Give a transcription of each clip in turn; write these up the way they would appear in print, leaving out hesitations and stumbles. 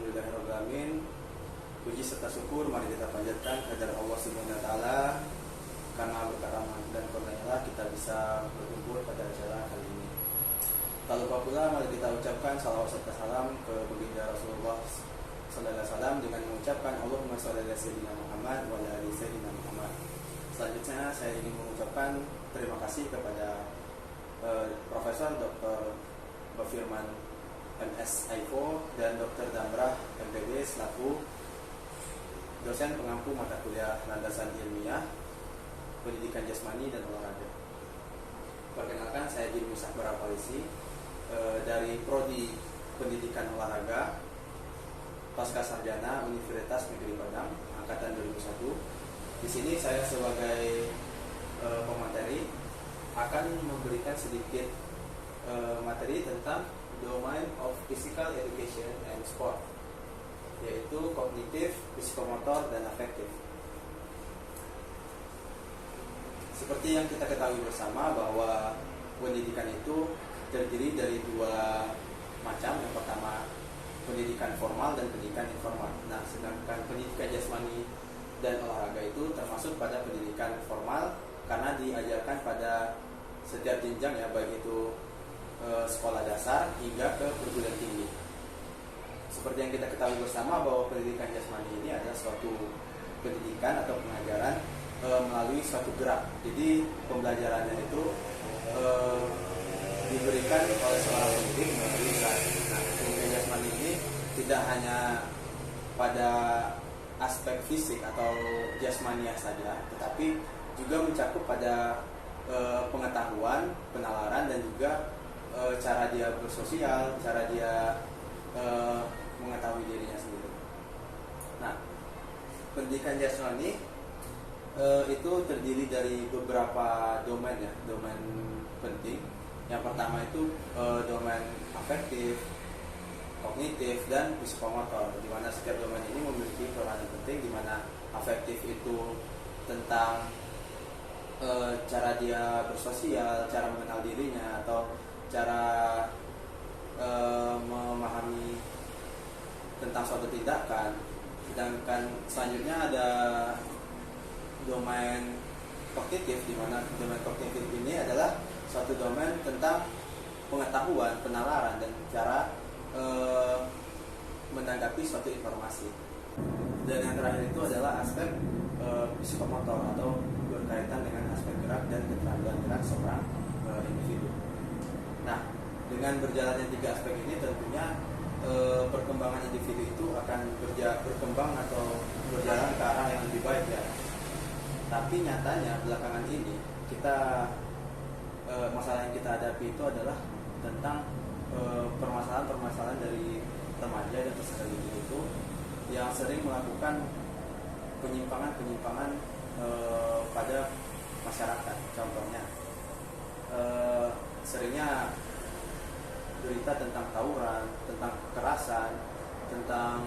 Alhamdulillahirrahmanirrahim. Puji serta syukur mari kita panjatkan kehadirat Allah Subhanahu wa taala, karena berkat rahmat dan karunia kita bisa berkumpul pada acara kali ini. Tak lupa pula mari kita ucapkan salawat serta salam ke baginda Rasulullah sallallahu alaihi wasallam dengan mengucapkan Allahumma shalli ala sayyidina Muhammad wa ala ali sayyidina Muhammad. Selanjutnya saya ingin mengucapkan terima kasih kepada Profesor Dr. Bafirman MS Aifo dan Dr. Damrah MPB selaku dosen pengampu mata kuliah landasan ilmiah pendidikan jasmani dan olahraga. Perkenalkan, saya Jin Musakbar Al-Falisi dari Prodi Pendidikan Olahraga Pasca Sarjana Universitas Negeri Padang angkatan 2001. Di sini saya sebagai pemateri akan memberikan sedikit materi tentang Domain of Physical Education and Sport, yaitu kognitif, psikomotor, dan afektif. Seperti yang kita ketahui bersama bahwa pendidikan itu terdiri dari dua macam. Yang pertama pendidikan formal dan pendidikan informal. Nah, sedangkan pendidikan jasmani dan olahraga itu termasuk pada pendidikan formal karena diajarkan pada setiap jenjang, ya, baik itu sekolah dasar hingga ke perguruan tinggi. Seperti yang kita ketahui bersama bahwa pendidikan jasmani ini adalah suatu pendidikan atau pengajaran melalui suatu gerak. Jadi pembelajarannya itu diberikan oleh seorang pendidik melalui gerak. Nah, pendidikan jasmani ini tidak hanya pada aspek fisik atau jasmania saja, tetapi juga mencakup pada pengetahuan, penalaran, dan juga cara dia bersosial, cara dia mengetahui dirinya sendiri. Nah, pendidikan jasmani itu terdiri dari beberapa domain, ya, domain penting. Yang pertama itu domain afektif, kognitif, dan psikomotor, di mana setiap domain ini memiliki peranan penting, di mana afektif itu tentang cara dia bersosial, cara mengenal dirinya, atau cara memahami tentang suatu tindakan. Sedangkan selanjutnya ada domain kognitif, di mana domain kognitif ini adalah suatu domain tentang pengetahuan, penalaran, dan cara menanggapi suatu informasi. Dan yang terakhir itu adalah aspek psikomotor atau berkaitan dengan aspek gerak dan keterampilan gerak seorang individu. Nah, dengan berjalannya tiga aspek ini tentunya perkembangan individu itu akan berkembang atau berjalan ke arah yang lebih baik, ya. Tapi nyatanya belakangan ini masalah yang kita hadapi itu adalah tentang permasalahan-permasalahan dari remaja dan peserta didik itu yang sering melakukan penyimpangan pada masyarakat. Contohnya seringnya berita tentang tawuran, tentang kekerasan, tentang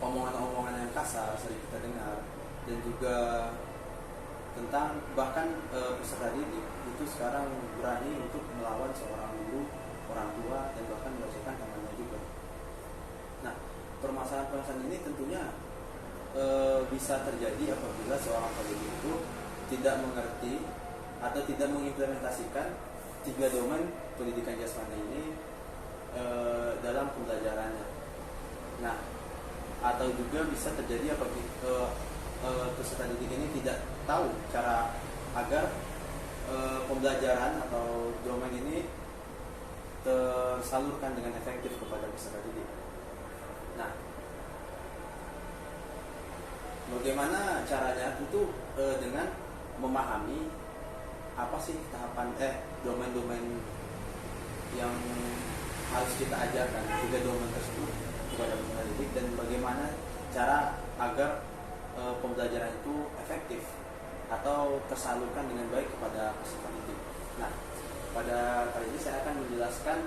omongan-omongan yang kasar sering kita dengar, dan juga tentang bahkan peserta didik itu sekarang berani untuk melawan seorang guru, orang tua, dan bahkan melecehkan temannya juga. Nah, permasalahan-permasalahan ini tentunya bisa terjadi apabila seorang pendidik itu tidak mengerti atau tidak mengimplementasikan tiga domain pendidikan jasmani ini dalam pembelajarannya. Nah, atau juga bisa terjadi apabila peserta didik ini tidak tahu cara agar pembelajaran atau domain ini tersalurkan dengan efektif kepada peserta didik. Nah, bagaimana caranya? Tentu dengan memahami apa sih tahapan domain-domain yang harus kita ajarkan, tiga domain tersebut kepada peserta didik, dan bagaimana cara agar pembelajaran itu efektif atau tersalurkan dengan baik kepada peserta didik. Nah, pada kali ini saya akan menjelaskan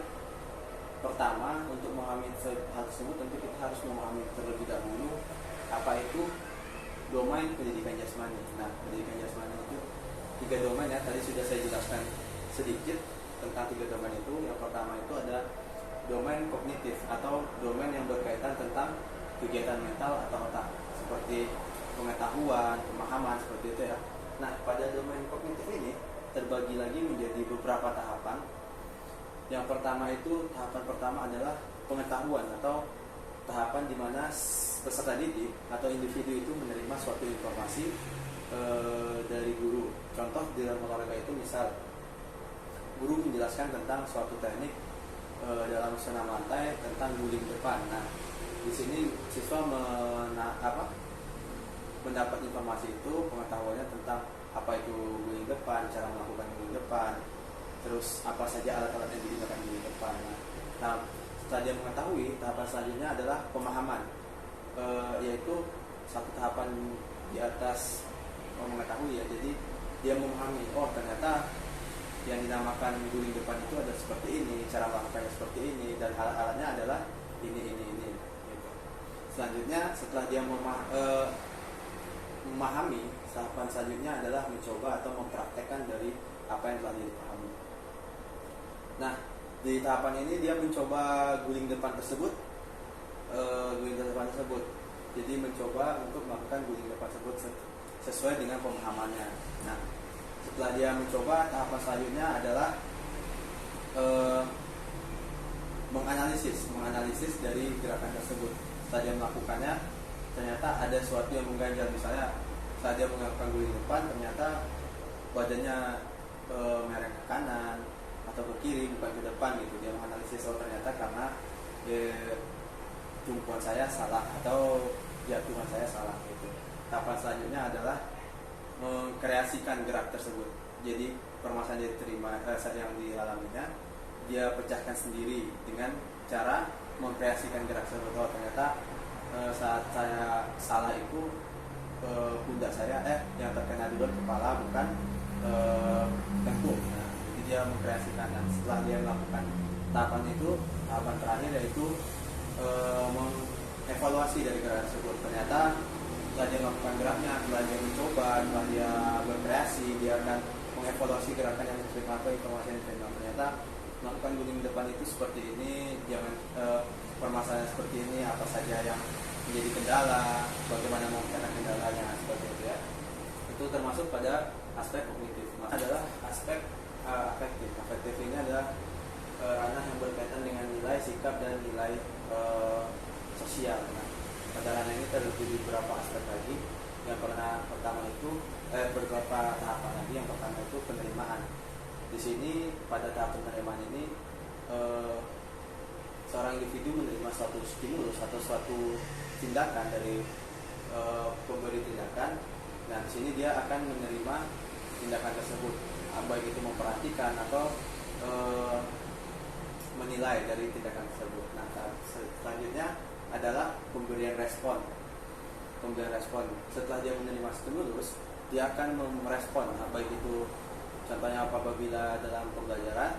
pertama, untuk memahami hal tersebut tentu kita harus memahami terlebih dahulu apa itu domain pendidikan jasmani. Nah, pendidikan jasmani itu tiga domain, ya. Tadi sudah saya jelaskan sedikit tentang tiga domain itu. Yang pertama itu ada domain kognitif atau domain yang berkaitan tentang kegiatan mental atau otak, seperti pengetahuan, pemahaman, seperti itu ya. Nah, pada domain kognitif ini terbagi lagi menjadi beberapa tahapan. Yang pertama itu, tahapan pertama adalah pengetahuan atau tahapan di mana peserta didik atau individu itu menerima suatu informasi dari guru. Contoh di dalam olahraga itu, misal guru menjelaskan tentang suatu teknik dalam senam lantai tentang guling depan. Nah, di sini siswa mendapat informasi itu, pengetahuannya tentang apa itu guling depan, cara melakukan guling depan, terus apa saja alat-alat yang digunakan guling depan. Nah, setelah dia mengetahui, tahapan selanjutnya adalah pemahaman, yaitu satu tahapan di atas mengetahui ya. Jadi dia memahami, oh ternyata yang dinamakan guling depan itu ada seperti ini, cara melakukannya seperti ini, dan alat-alatnya adalah ini gitu. Selanjutnya, setelah dia memahami, tahapan selanjutnya adalah mencoba atau mempraktekkan dari apa yang telah dipahami. Nah, di tahapan ini dia mencoba guling depan tersebut, jadi mencoba untuk melakukan guling depan tersebut sesuai dengan pemahamannya. Nah, setelah dia mencoba, tahapan selanjutnya adalah menganalisis dari gerakan tersebut. Setelah dia melakukannya, ternyata ada sesuatu yang mengganjal. Misalnya setelah dia melakukan guling depan, ternyata badannya mereng ke kanan atau ke kiri, bukan ke depan gitu. Dia menganalisis, oh ternyata karena tumpuan saya salah atau jatuhan saya salah gitu. Tahapan selanjutnya adalah mengkreasikan gerak tersebut. Jadi permasalahan yang diterima yang dialaminya, dia pecahkan sendiri dengan cara mengkreasikan gerak tersebut. Oh ternyata saat saya salah itu pundak saya yang terkena duluan kepala, bukan tengkuk. Nah, jadi dia mengkreasikan. Dan setelah dia melakukan tahapan itu, tahapan terakhir yaitu mengevaluasi dari gerak tersebut. Ternyata setelah dia melakukan geraknya, setelah dia mencoba, setelah dia berkreasi, dia akan mengevaluasi gerakan yang diterima atau informasi yang diterima. Ternyata melakukan guling depan itu seperti ini, jangan permasalahan seperti ini, apa saja yang menjadi kendala, bagaimana memecahkan kendalanya, seperti itu ya. Itu termasuk pada aspek kognitif. Adalah aspek afektif. Afektif ini adalah ranah yang berkaitan dengan nilai, sikap, dan nilai sosial. Nah, pada ranah ini terdiri beberapa aspek lagi. Yang pertama itu beberapa tahapan lagi. Yang pertama itu penerimaan. Di sini pada tahap penerimaan ini seorang individu menerima suatu stimulus atau suatu tindakan dari pemberi tindakan. Nah, di sini dia akan menerima tindakan tersebut, baik itu memperhatikan atau menilai dari tindakan tersebut. Nah, selanjutnya adalah pemberian respon. Pemberian respon. Setelah dia menerima stimulus, dia akan merespon, baik itu contohnya apabila dalam pembelajaran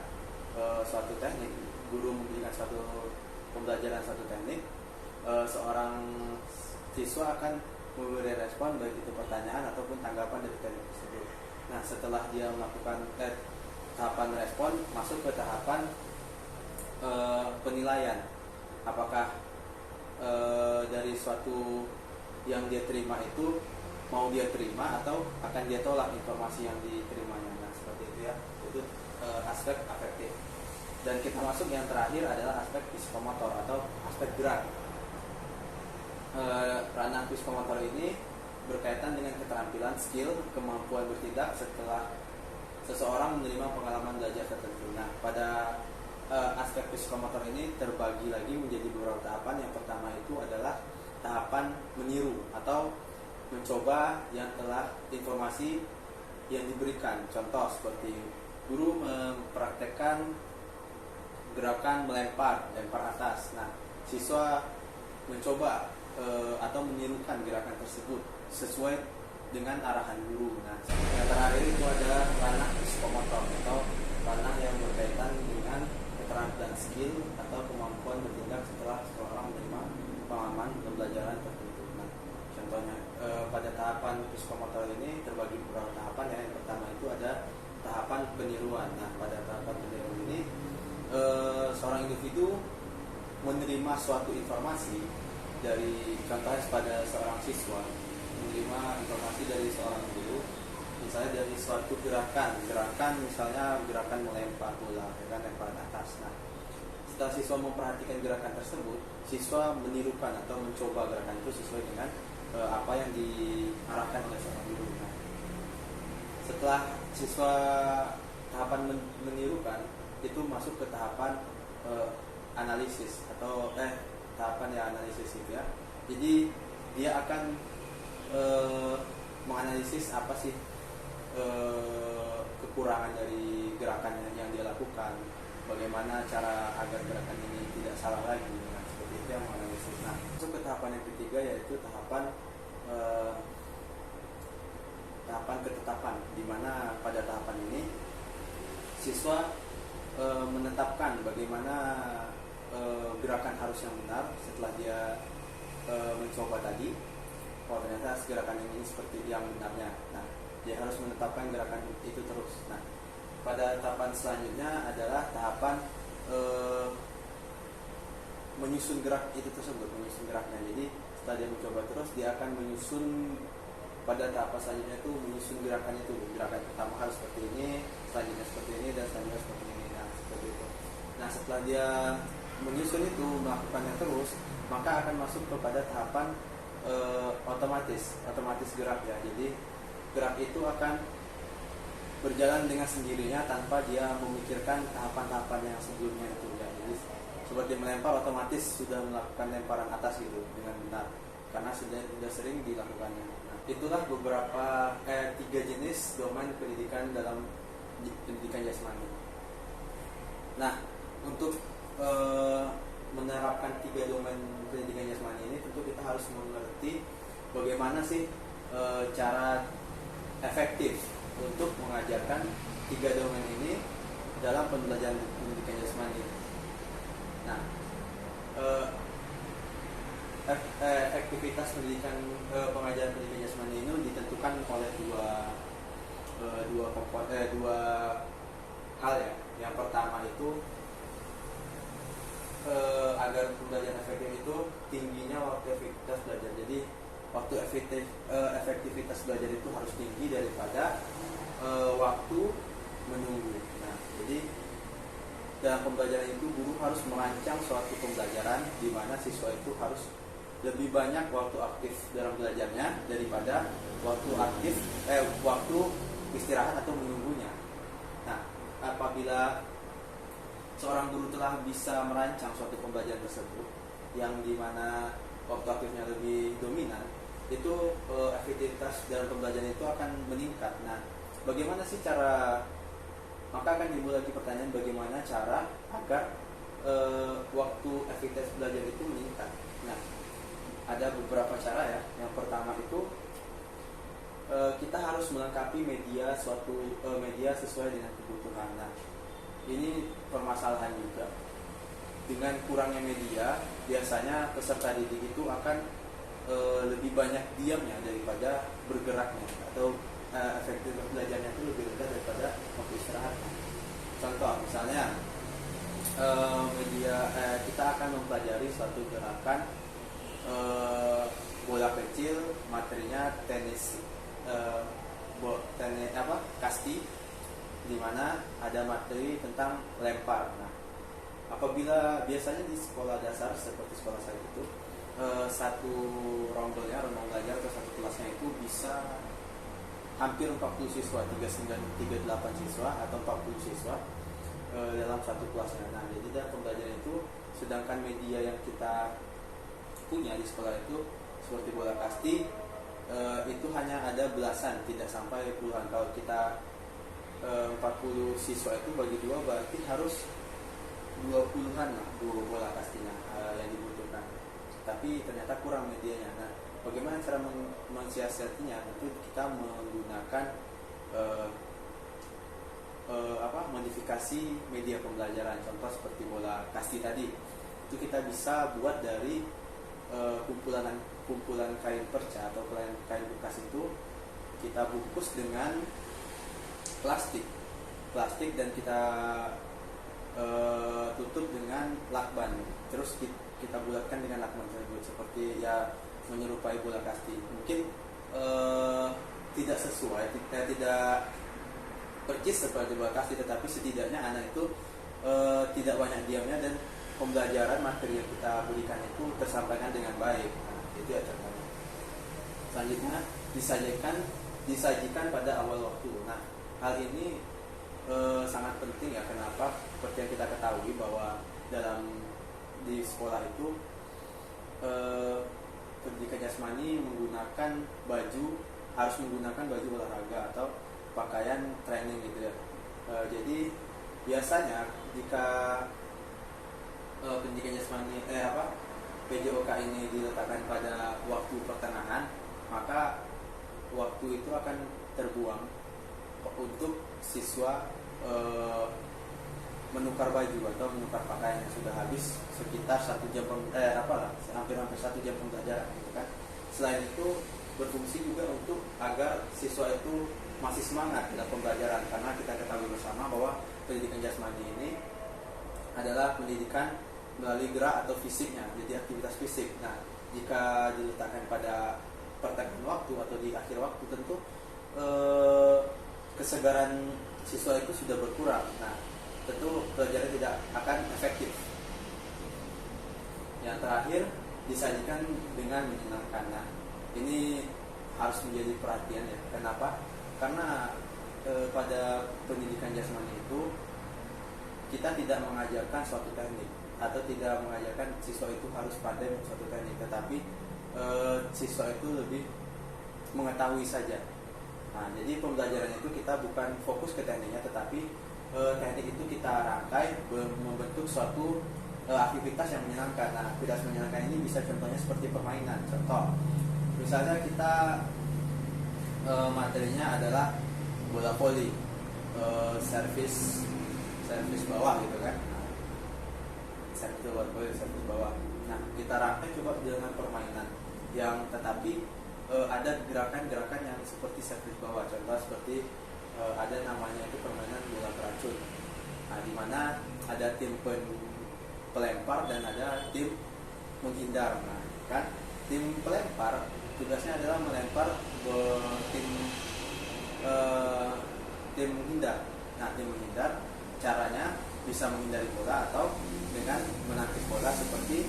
suatu teknik, guru memberikan suatu pembelajaran suatu teknik, seorang siswa akan memberi respon, baik itu pertanyaan ataupun tanggapan dari teknik tersebut. Nah, setelah dia melakukan tahapan respon, masuk ke tahapan penilaian. Apakah dari suatu yang dia terima itu mau dia terima atau akan dia tolak informasi yang diterimanya. Nah, seperti itu ya. Itu aspek afektif. Dan kita masuk yang terakhir adalah aspek psikomotor atau aspek gerak. Ranah psikomotor ini berkaitan dengan keterampilan, skill, kemampuan bertindak setelah seseorang menerima pengalaman belajar tertentu. Nah, pada aspek psikomotor ini terbagi lagi menjadi beberapa tahapan. Yang pertama itu adalah tahapan meniru atau mencoba yang telah informasi yang diberikan. Contoh seperti guru mempraktekkan gerakan lempar atas. Nah, siswa mencoba atau menirukan gerakan tersebut sesuai dengan arahan guru. Nah, yang terakhir itu adalah ranah psikomotor atau ranah yang berkaitan dengan keterampilan skill atau kemampuan bertindak setelah seseorang menerima pengalaman pembelajaran tertentu. Nah, contohnya pada tahapan psikomotor ini terbagi beberapa tahapan ya. Yang pertama itu ada tahapan peniruan. Nah, pada tahapan peniruan ini seorang individu menerima suatu informasi dari, contohnya pada seorang siswa menerima informasi dari seorang guru, misalnya dari suatu gerakan misalnya gerakan melempar bola, kan, lempar atas. Nah, setelah siswa memperhatikan gerakan tersebut, siswa menirukan atau mencoba gerakan itu sesuai dengan apa yang diarahkan oleh seorang guru. Nah, setelah siswa tahapan menirukan itu masuk ke tahapan analisis atau tahapan ya analisis itu ya. Jadi dia akan menganalisis apa sih kekurangan dari gerakan yang dia lakukan, bagaimana cara agar gerakan ini tidak salah lagi. Nah, seperti itu yang menganalisis. Nah, masuk ke tahapan yang ketiga, yaitu tahapan ketetapan, di mana pada tahapan ini siswa menetapkan bagaimana gerakan harus yang benar setelah dia mencoba tadi. Oh, ternyata gerakan ini seperti yang benarnya. Nah, dia harus menetapkan gerakan itu terus. Nah, pada tahapan selanjutnya adalah tahapan menyusun gerak itu tersebut, menyusun geraknya. Jadi setelah dia mencoba terus, dia akan menyusun pada tahapan selanjutnya itu menyusun gerakan itu. Gerakan pertama harus seperti ini, selanjutnya seperti ini, dan selanjutnya seperti ini. Nah, seperti itu. Nah, setelah dia menyusun itu, melakukannya terus, maka akan masuk kepada tahapan otomatis gerak ya. Jadi gerak itu akan berjalan dengan sendirinya tanpa dia memikirkan tahapan-tahapan yang sebelumnya itu ya. Jadi seperti melempar, otomatis sudah melakukan lemparan atas gitu dengan benar karena sudah sering dilakukannya. Nah, itulah beberapa 3 jenis domain pendidikan dalam pendidikan jasmani. Nah, untuk menerapkan 3 domain pendidikan jasmani ini, tentu kita harus mengerti bagaimana sih cara efektif untuk mengajarkan 3 domain ini dalam pembelajaran pendidikan jasmani. Nah, efektivitas pendidikan pengajaran pendidikan jasmani ini ditentukan oleh dua hal ya. Yang pertama itu agar pembelajaran efektif itu tingginya waktu efektivitas belajar. Jadi waktu efektivitas belajar itu harus tinggi daripada waktu menunggu. Nah, jadi dalam pembelajaran itu guru harus merancang suatu pembelajaran di mana siswa itu harus lebih banyak waktu aktif dalam belajarnya daripada waktu istirahat atau menunggunya. Nah, apabila seorang guru telah bisa merancang suatu pembelajaran tersebut yang dimana waktu aktifnya lebih dominan, itu efektivitas dalam pembelajaran itu akan meningkat. Nah, bagaimana sih cara? Maka akan timbul lagi pertanyaan, bagaimana cara agar waktu efektivitas belajar itu meningkat? Nah, ada beberapa cara ya. Yang pertama itu kita harus melengkapi media sesuai dengan kebutuhan. Nah, ini permasalahan juga. Dengan kurangnya media, biasanya peserta didik itu akan lebih banyak diamnya daripada bergeraknya, atau efektivitas belajarnya itu lebih rendah daripada waktu istirahat. Contoh misalnya kita akan mempelajari suatu gerakan bola kecil, materinya tenis kasti, di mana ada materi tentang lempar. Nah, apabila biasanya di sekolah dasar seperti sekolah saya itu satu rombong belajar atau satu kelasnya itu bisa hampir 40 siswa, 38 siswa atau 40 siswa dalam satu kelasnya. Nah, jadi dalam pembelajaran itu, sedangkan media yang kita punya di sekolah itu seperti bola kasti itu hanya ada belasan, tidak sampai puluhan. Kalau kita 40 siswa itu bagi dua, berarti harus 20-an lah bola kastinya yang dibutuhkan. Tapi ternyata kurang medianya. Nah, bagaimana cara mensiasatinya? Itu kita menggunakan modifikasi media pembelajaran. Contoh seperti bola kasti tadi, itu kita bisa buat dari kumpulan kain perca atau kain bekas. Itu kita bungkus dengan plastik dan kita tutup dengan terus kita bulatkan dengan lakban tersebut, seperti ya menyerupai bola kasti. Mungkin tidak sesuai, tidak percis seperti bola kasti, tetapi setidaknya anak itu tidak banyak diamnya dan pembelajaran materi yang kita berikan itu tersampaikan dengan baik. Nah, itu ya contohnya. Selanjutnya disajikan pada awal waktu. Nah, hal ini sangat penting ya. Kenapa? Seperti yang kita ketahui bahwa di sekolah itu pendidikan jasmani harus menggunakan baju olahraga atau pakaian training gitu ya. Jadi biasanya jika pendidikan jasmani PJOK ini diletakkan pada waktu pertengahan, maka waktu itu akan terbuang untuk siswa menukar baju atau menukar pakaian yang sudah habis sekitar 1 jam hampir 1 jam pembelajaran gitu kan. Selain itu berfungsi juga untuk agar siswa itu masih semangat dalam pembelajaran, karena kita ketahui bersama bahwa pendidikan jasmani ini adalah pendidikan melalui gerak atau fisiknya, jadi aktivitas fisik. Nah, jika diletakkan pada pertengahan waktu atau di akhir waktu, tentu kesegaran siswa itu sudah berkurang. Nah, tentu pelajaran tidak akan efektif. Yang terakhir, disajikan dengan menyenangkan. Nah, ini harus menjadi perhatian ya. Kenapa? Karena pada pendidikan jasmani itu kita tidak mengajarkan suatu teknik atau tidak mengajarkan siswa itu harus pandai suatu teknik, tetapi siswa itu lebih mengetahui saja. Nah, jadi pembelajaran itu kita bukan fokus ke tekniknya, tetapi teknik itu kita rangkai membentuk suatu aktivitas yang menyenangkan. Nah, aktivitas menyenangkan ini bisa contohnya seperti permainan. Contoh, misalnya kita materinya adalah bola voli, servis bawah gitu kan. Servis bawah. Nah, kita rangkai coba dengan permainan yang tetapi ada gerakan-gerakan yang seperti servis bawah. Contoh seperti ada namanya itu permainan bola beracun. Nah, di mana ada tim pelempar dan ada tim menghindar. Nah, kan tim pelempar tugasnya adalah melempar tim menghindar. Nah, tim menghindar caranya bisa menghindari bola atau dengan menangkis bola seperti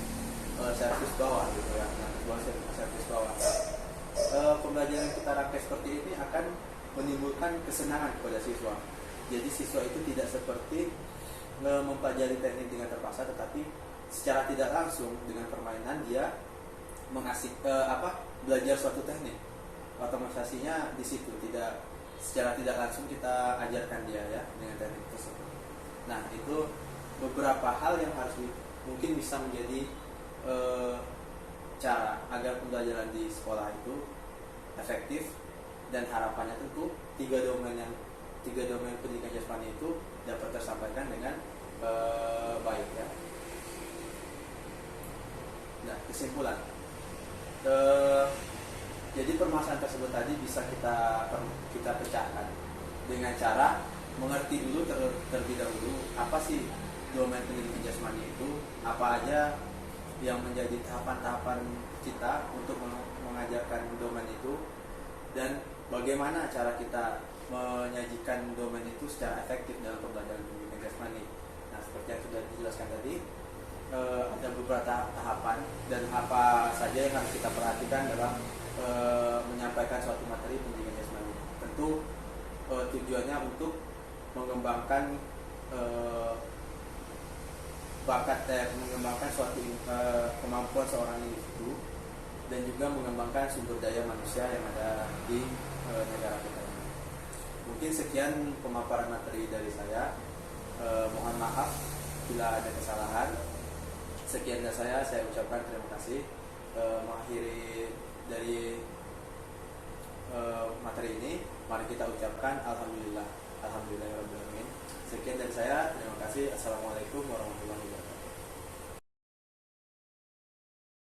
servis bawah gitu ya. Servis bawah. Pembelajaran kita rangkai seperti ini akan menimbulkan kesenangan kepada siswa. Jadi siswa itu tidak seperti mempelajari teknik dengan terpaksa, tetapi secara tidak langsung dengan permainan dia belajar suatu teknik. Otomatisasinya di situ, secara tidak langsung kita ajarkan dia ya dengan teknik tersebut. Nah, itu beberapa hal yang harus mungkin bisa menjadi cara agar pembelajaran di sekolah itu efektif, dan harapannya tentu tiga domain pendidikan jasmani itu dapat tersampaikan dengan baik ya. Nah, kesimpulan, jadi permasalahan tersebut tadi bisa kita pecahkan dengan cara mengerti dulu terlebih dahulu apa sih domain pendidikan jasmani itu, apa aja yang menjadi tahapan-tahapan kita untuk mengajarkan domain itu, dan bagaimana cara kita menyajikan domain itu secara efektif dalam pembelajaran pendidikan jasmani. Nah, seperti yang sudah dijelaskan tadi, ada beberapa tahapan dan apa saja yang harus kita perhatikan dalam menyampaikan suatu materi pendidikan jasmani. Tentu tujuannya untuk mengembangkan mengembangkan suatu kemampuan seorang individu, dan juga mengembangkan sumber daya manusia yang ada di negara kita ini. Mungkin sekian pemaparan materi dari saya. Mohon maaf bila ada kesalahan. Sekian dari saya ucapkan terima kasih. Mengakhiri dari materi ini, mari kita ucapkan alhamdulillahirabbil alamin. Sekian dari saya, terima kasih. Assalamualaikum warahmatullahi wabarakatuh.